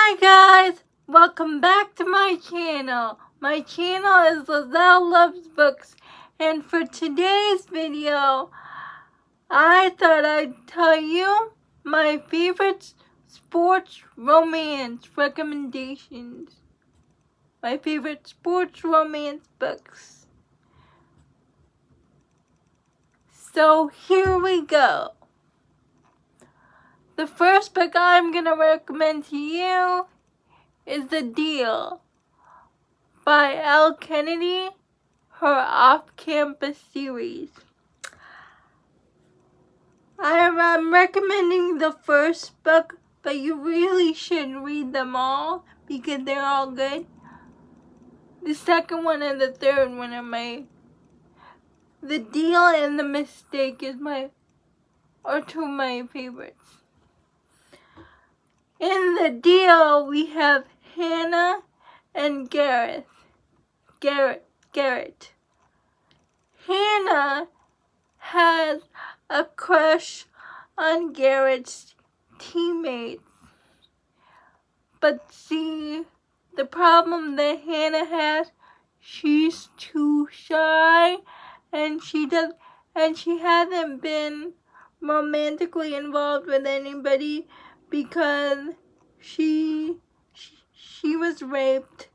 Hi guys, welcome back to my channel. My channel is Lizelle Loves Books, and for today's video, I thought I'd tell you my favorite sports romance recommendations. My favorite sports romance books. So here we go. The first book I'm going to recommend to you is The Deal by Elle Kennedy, her off-campus series. I'm recommending the first book, but you really should read them all because they're all good. The second one and the third one are The Deal and The Mistake are two of my favorites. In The Deal, we have Hannah and Garrett. Hannah has a crush on Garrett's teammates. But see, the problem that Hannah has, she's too shy and she hasn't been romantically involved with anybody because she was raped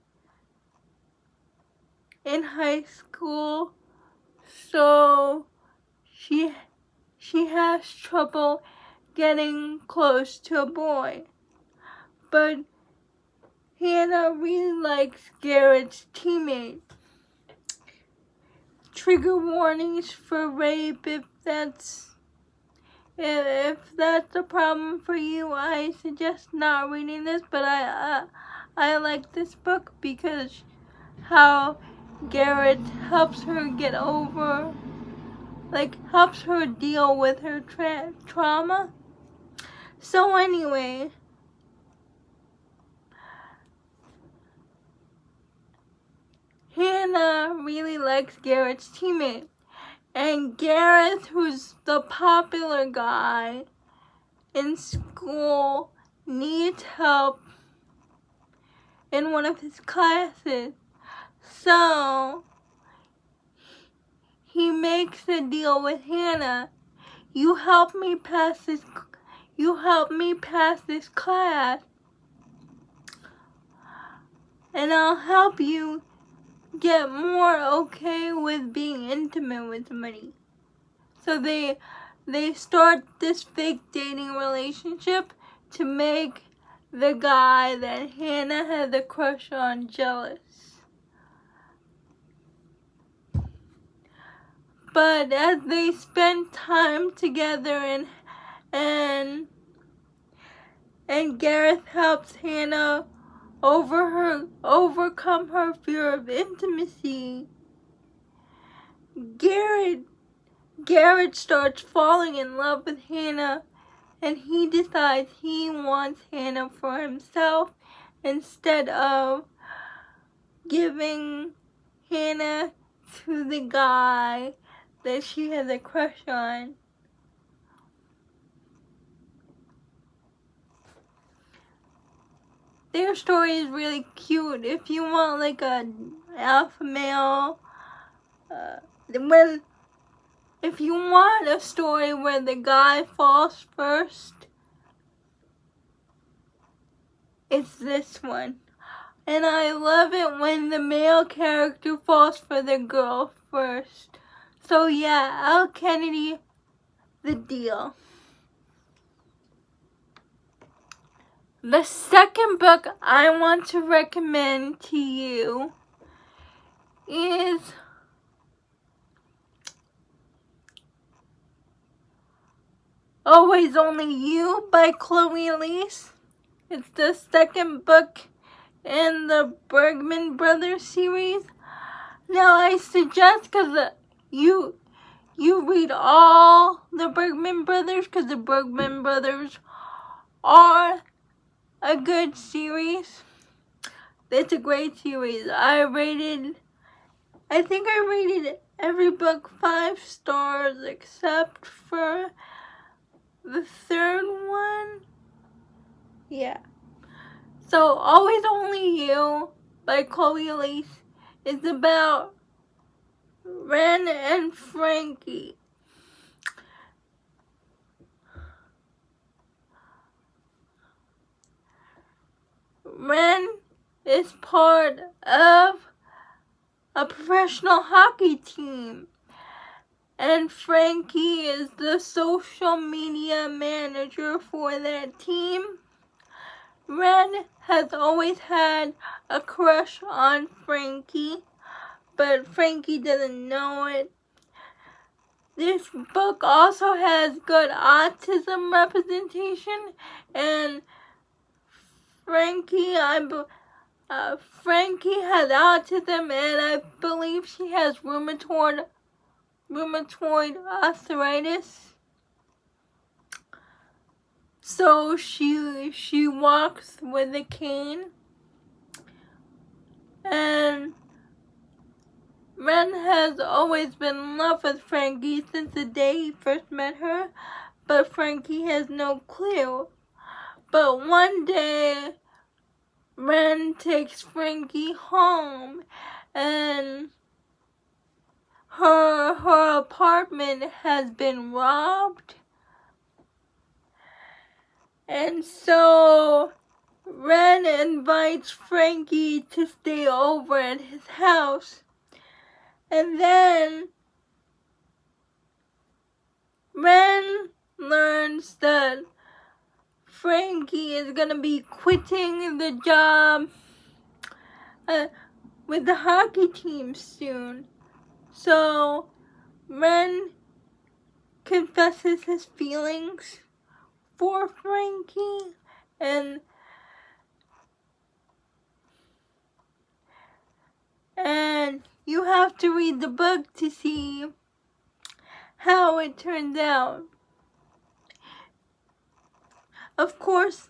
in high school, so she has trouble getting close to a boy. But Hannah really likes Garrett's teammate. Trigger warnings for rape if that's a problem for you. I suggest not reading this, but I like this book because how Garrett helps her get over, helps her deal with her trauma. So anyway, Hannah really likes Garrett's teammate. And Garrett, who's the popular guy in school, needs help in one of his classes. So he makes a deal with Hannah. You help me pass this class, and I'll help you get more okay with being intimate with somebody. So they start this fake dating relationship to make the guy that Hannah had a crush on jealous. But as they spend time together and Gareth helps Hannah overcome her fear of intimacy, Garrett starts falling in love with Hannah, and he decides he wants Hannah for himself instead of giving Hannah to the guy that she has a crush on. Their story is really cute. If you want a alpha male, if you want a story where the guy falls first, it's this one. And I love it when the male character falls for the girl first. So yeah, Elle Kennedy, The Deal. The second book I want to recommend to you is Always Only You by Chole Liese. It's the second book in the Bergman Brothers series. Now I suggest, because you read all the Bergman Brothers, because the Bergman Brothers are a good series. It's a great series. I think I rated every book 5 stars except for the third one. Yeah. So Always Only You by Chole Liese is about Ren and Frankie. Ren is part of a professional hockey team, and Frankie is the social media manager for that team. Ren has always had a crush on Frankie, but Frankie doesn't know it. This book also has good autism representation, and Frankie has autism, and I believe she has rheumatoid arthritis. So she walks with a cane, and Ren has always been in love with Frankie since the day he first met her, but Frankie has no clue. But one day, Ren takes Frankie home, and her apartment has been robbed. And so Ren invites Frankie to stay over at his house. And then Ren learns that Frankie is gonna be quitting the job with the hockey team soon. So Ren confesses his feelings for Frankie, and you have to read the book to see how it turns out. Of course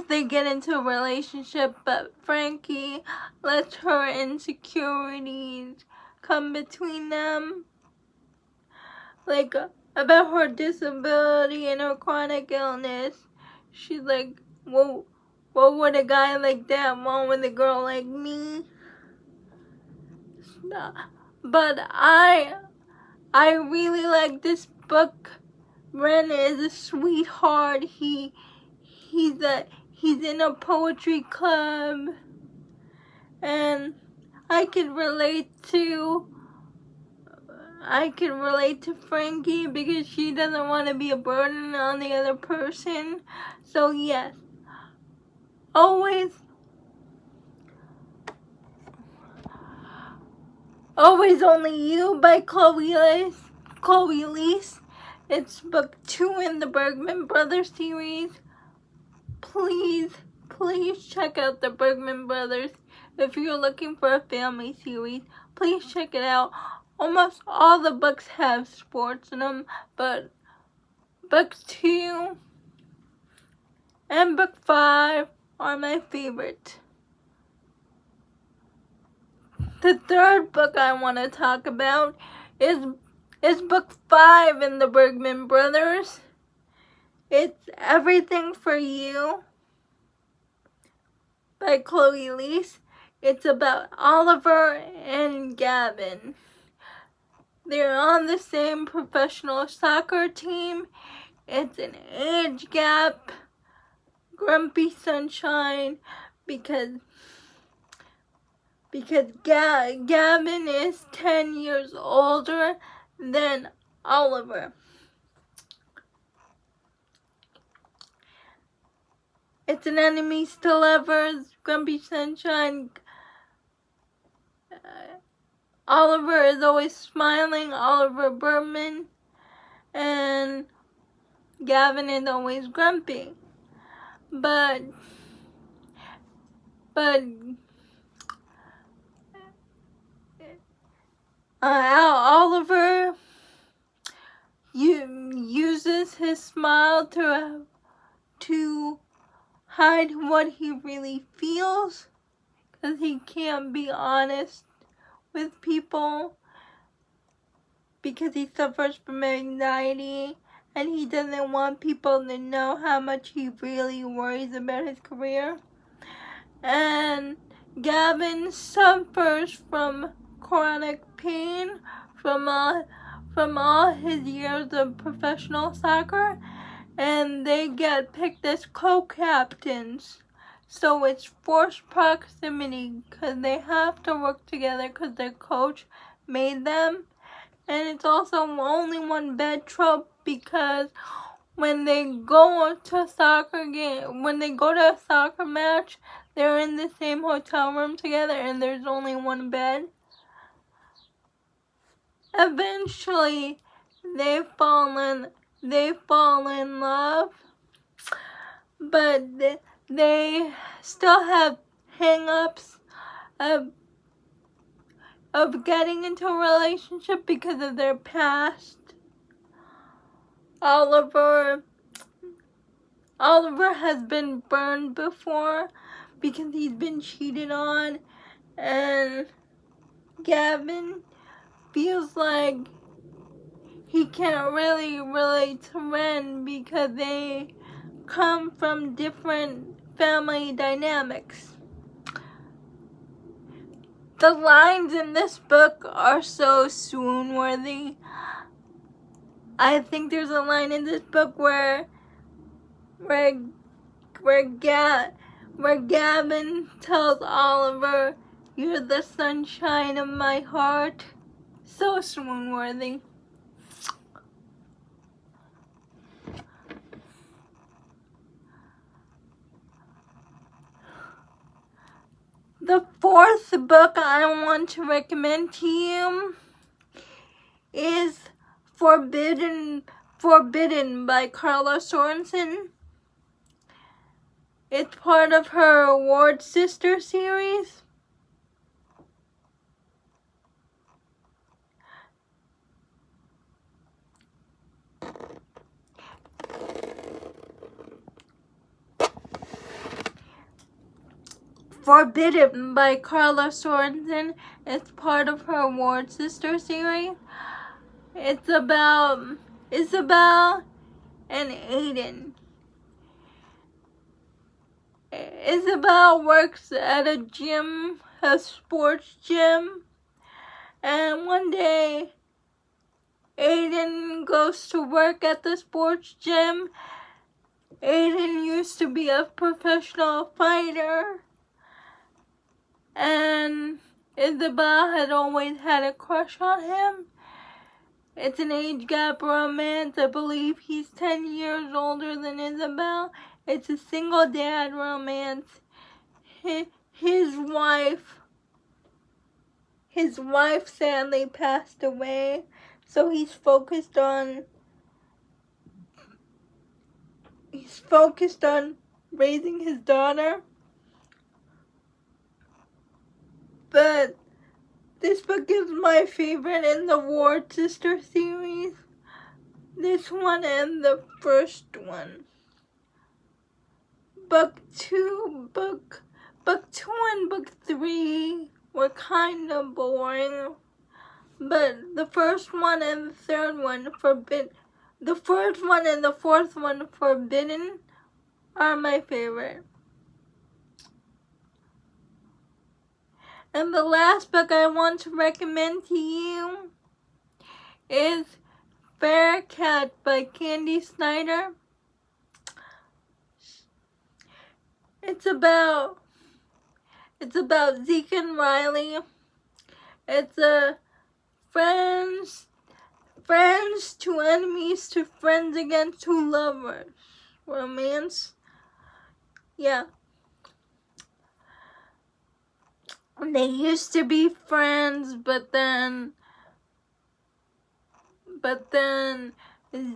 they get into a relationship, but Frankie lets her insecurities come between them. Like, about her disability and her chronic illness. She's like, well, what would a guy like that want with a girl like me? But I really like this book. Ren is a sweetheart. He's in a poetry club, and I can relate to Frankie because she doesn't want to be a burden on the other person. So yes, Always Only You by Chole Liese. It's book 2 in the Bergman Brothers series. Please check out the Bergman Brothers. If you're looking for a family series, please check it out. Almost all the books have sports in them, but book 2 and book 5 are my favorite. The third book I want to talk about is book 5 in the Bergman Brothers. It's Everything for You by Chole Liese. It's about Oliver and Gavin. They're on the same professional soccer team. It's an age gap. Grumpy Sunshine because Gavin is 10 years older than Oliver. It's an enemies to lovers, Grumpy Sunshine. Oliver is always smiling, Oliver Berman, and Gavin is always grumpy. But Oliver uses his smile to hide what he really feels, because he can't be honest with people because he suffers from anxiety and he doesn't want people to know how much he really worries about his career. And Gavin suffers from chronic pain from all his years of professional soccer, and they get picked as co-captains. So it's forced proximity because they have to work together because their coach made them. And it's also only one bed trope because when they go to a soccer match, they're in the same hotel room together and there's only one bed. Eventually, they fall in love, but they still have hang-ups of getting into a relationship because of their past. Oliver has been burned before because he's been cheated on, and Gavin feels like he can't really relate to Ren because they come from different family dynamics. The lines in this book are so swoon-worthy. I think there's a line in this book where Gavin tells Oliver, "You're the sunshine of my heart." So swoon-worthy. The fourth book I want to recommend to you is Forbidden by Carla Sorensen. It's part of her Award Sister series. Forbidden by Carla Sorensen. It's part of her Award Sister series. It's about Isabel and Aiden. Isabel works at a sports gym, and one day Aiden goes to work at the sports gym. Aiden used to be a professional fighter, and Isabel had always had a crush on him. It's an age gap romance. I believe he's 10 years older than Isabel. It's a single dad romance. His wife sadly passed away, so he's focused on raising his daughter. But this book is my favorite in the Ward Sister series. This one and the first one. Book 2 and Book 3 were kind of boring, but the first one and the third one, the first one and the fourth one, Forbidden, are my favorite. And the last book I want to recommend to you is Bearcat by Kandi Steiner. It's about Zeke and Riley. It's a friends to enemies to friends again to lovers romance. Yeah. They used to be friends, but then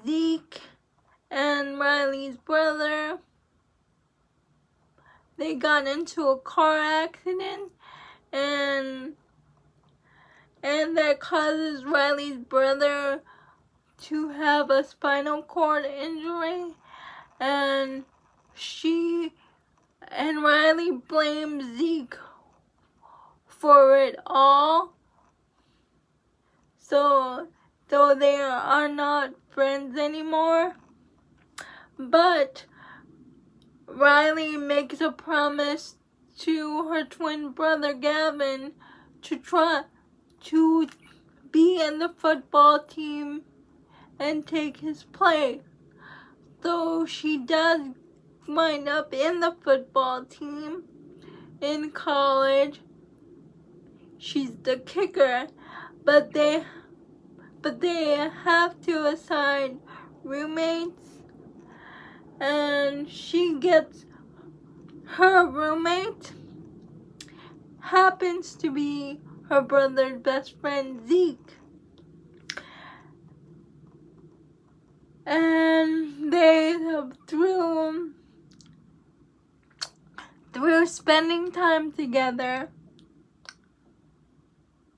Zeke and Riley's brother, they got into a car accident, and that causes Riley's brother to have a spinal cord injury, and Riley blames Zeke for it all. So though they are not friends anymore. But Riley makes a promise to her twin brother Gavin to try to be in the football team and take his place. So she does wind up in the football team in college. She's the kicker, but they have to assign roommates, and she gets her roommate happens to be her brother's best friend Zeke, and they through spending time together,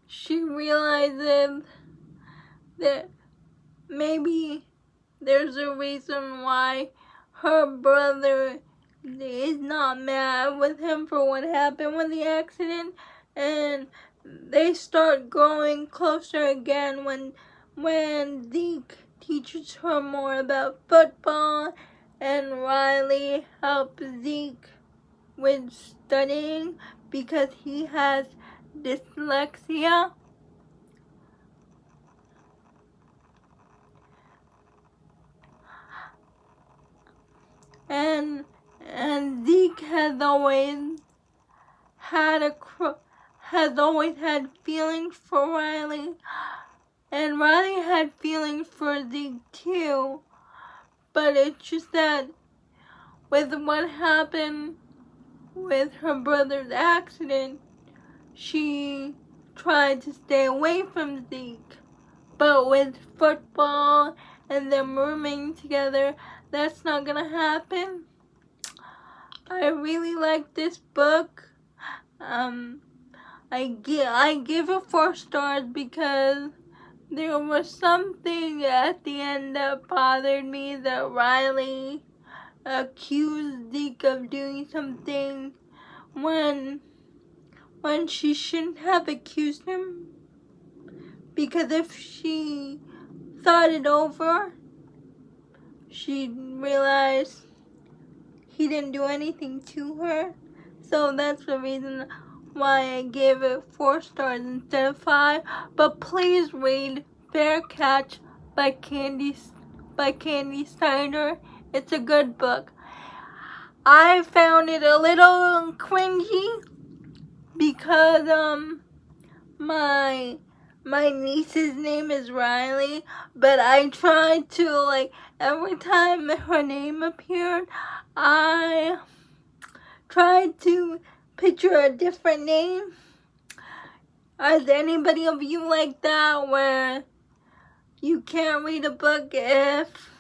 she realizes that maybe there's a reason why her brother is not mad with him for what happened with the accident, and they start growing closer again when Zeke teaches her more about football, and Riley helps Zeke with studying because he has dyslexia. And Zeke has always had feelings for Riley, and Riley had feelings for Zeke too. But it's just that with what happened with her brother's accident, she tried to stay away from Zeke. But with football and them rooming together, that's not gonna happen. I really like this book. I give it 4 stars because there was something at the end that bothered me, that Riley accused Zeke of doing something when she shouldn't have accused him. Because if she thought it over, she'd realize he didn't do anything to her. So that's the reason why I gave it 4 stars instead of 5. But please read Bearcat by Kandi Steiner. It's a good book. I found it a little cringy because my niece's name is Riley, but I tried to, every time her name appeared, I tried to picture a different name. Is anybody of you like that, where you can't read a book if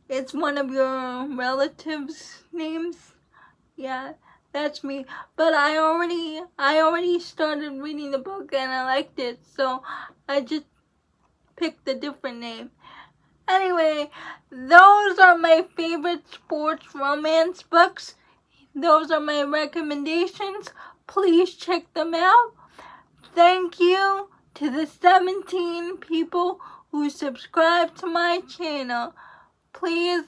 it's one of your relatives' names? Yeah, that's me. But I already started reading the book and I liked it, so I just picked a different name. Anyway, those are my favorite sports romance books. Those are my recommendations. Please check them out. Thank you to the 17 people who subscribe to my channel. Please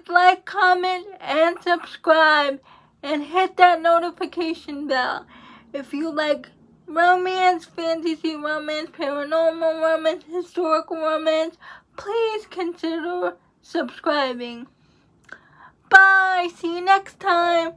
like, comment, and subscribe, and hit that notification bell. If you like romance, fantasy romance, paranormal romance, historical romance, please consider subscribing. Bye. See you next time.